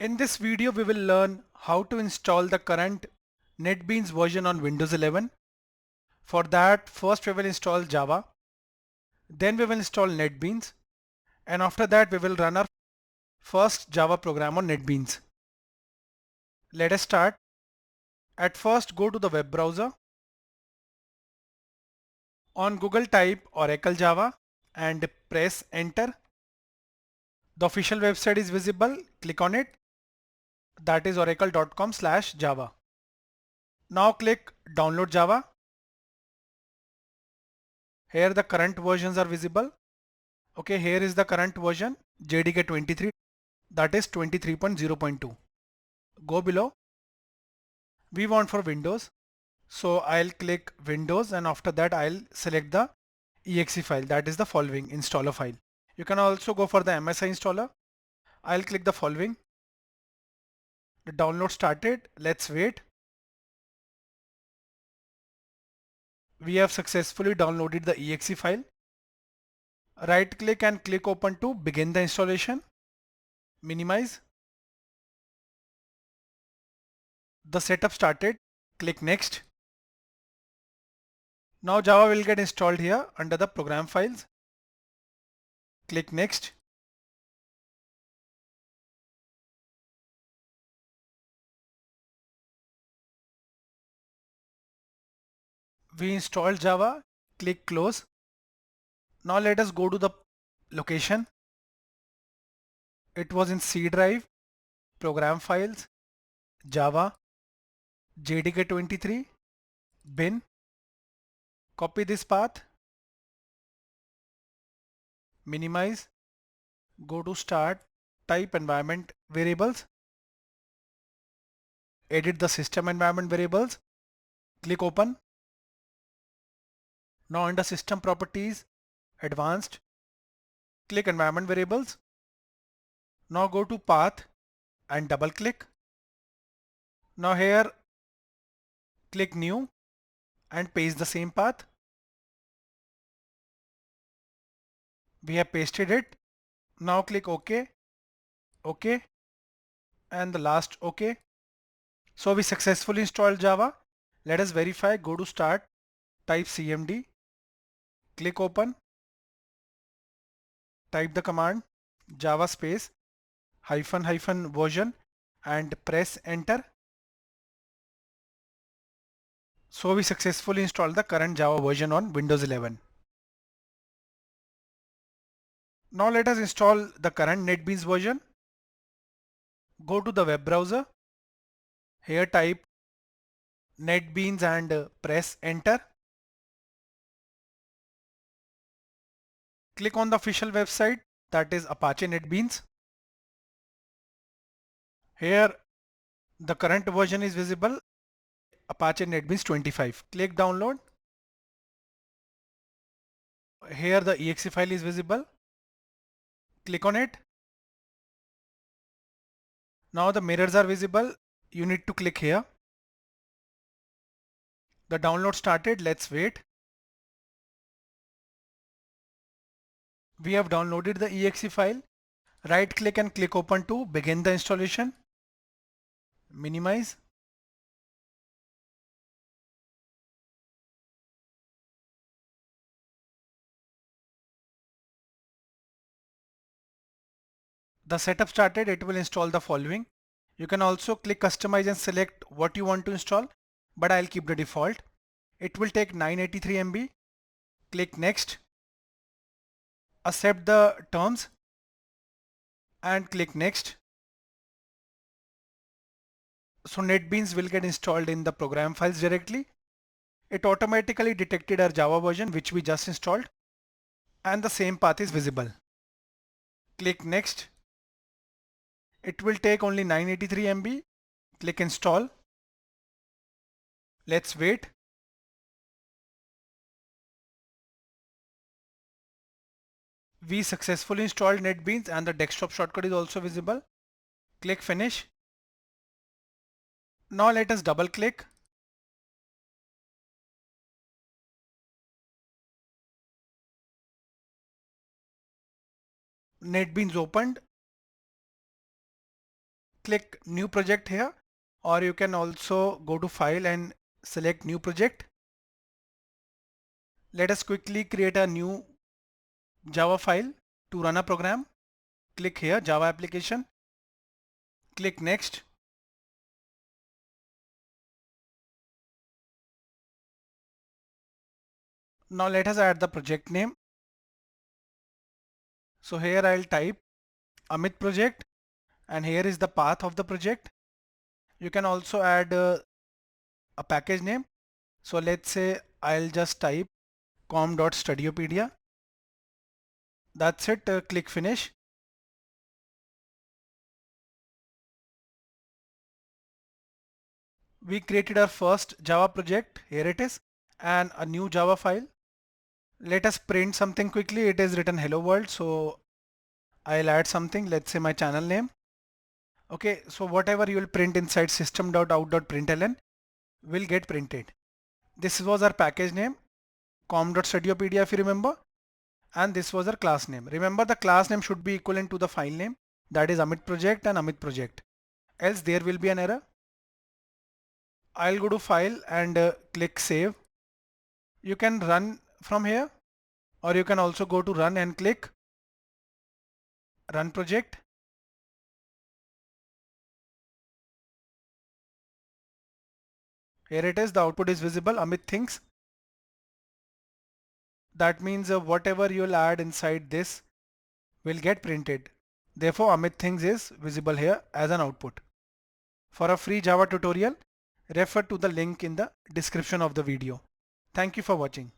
In this video, we will learn how to install the current NetBeans version on Windows 11. For that, first we will install Java, then we will install NetBeans, and after that we will run our first Java program on NetBeans. Let us start. At first, go to the web browser. On Google, type Oracle Java and press enter. The official website is visible. Click on it. That is oracle.com/java. Now click download Java. Here the current versions are visible. Okay, here is the current version JDK 23, that is 23.0.2. Go below. We want for Windows. So I'll click Windows and after that I'll select the exe file, that is the following installer file. You can also go for the MSI installer. I'll click the following. The download started. Let's wait. We have successfully downloaded the exe file. Right click and click open to begin the installation. Minimize. The setup started. Click next. Now Java will get installed here under the program files. Click next. We installed Java. Click close. Now let us go to the location. It was in C drive, program files, Java, JDK 23, bin. Copy this path. Minimize. Go to start. Type environment variables. Edit the system environment variables. Click open. Now under system properties, advanced, click environment variables. Now go to path and double click. Now here click new and paste the same path. We have pasted it. Now click OK, OK, and the last OK. So we successfully installed Java. Let us verify. Go to start, type cmd, click open, type the command java space -- version and press enter. So we successfully installed the current Java version on Windows 11. Now let us install the current NetBeans version. Go to the web browser. Here type NetBeans and press enter. Click on the official website, that is Apache NetBeans. Here the current version is visible, Apache NetBeans 25. Click download. Here the exe file is visible. Click on it. Now the mirrors are visible. You need to click here. The download started. Let's wait. We have downloaded the exe file. Right click and click open to begin the installation. Minimize. The setup started. It will install the following. You can also click customize and select what you want to install, but I'll keep the default. It will take 983 MB. Click next. Accept the terms and click next. So NetBeans will get installed in the program files directly. It automatically detected our Java version which we just installed and the same path is visible. Click next. It will take only 983 MB. Click install. Let's wait. We successfully installed NetBeans and the desktop shortcut is also visible. Click finish. Now let us double click. NetBeans opened. click new project here, or you can also go to file and select new project. Let us quickly create a new Java file to run a program. Click here, Java application, click next. Now let us add the project name. So here I'll type Amit project, and here is the path of the project. You can also add a package name. So let's say I'll just type com.studiopedia. That's it. Click finish. We created our first Java project. Here it is, and a new Java file. Let us print something quickly. It is written hello world. So I'll add something. Let's say my channel name. Okay. So whatever you will print inside system.out.println will get printed. This was our package name, com.studiopedia, if you remember. And this was our class name. Remember, the class name should be equivalent to the file name, that is Amit project and Amit project. Else there will be an error. I'll go to file and click save. You can run from here, or you can also go to run and click run project. Here it is, the output is visible, Amit thinks. That means whatever you'll add inside this will get printed. Therefore, Amit thinks is visible here as an output. For a free Java tutorial, refer to the link in the description of the video. Thank you for watching.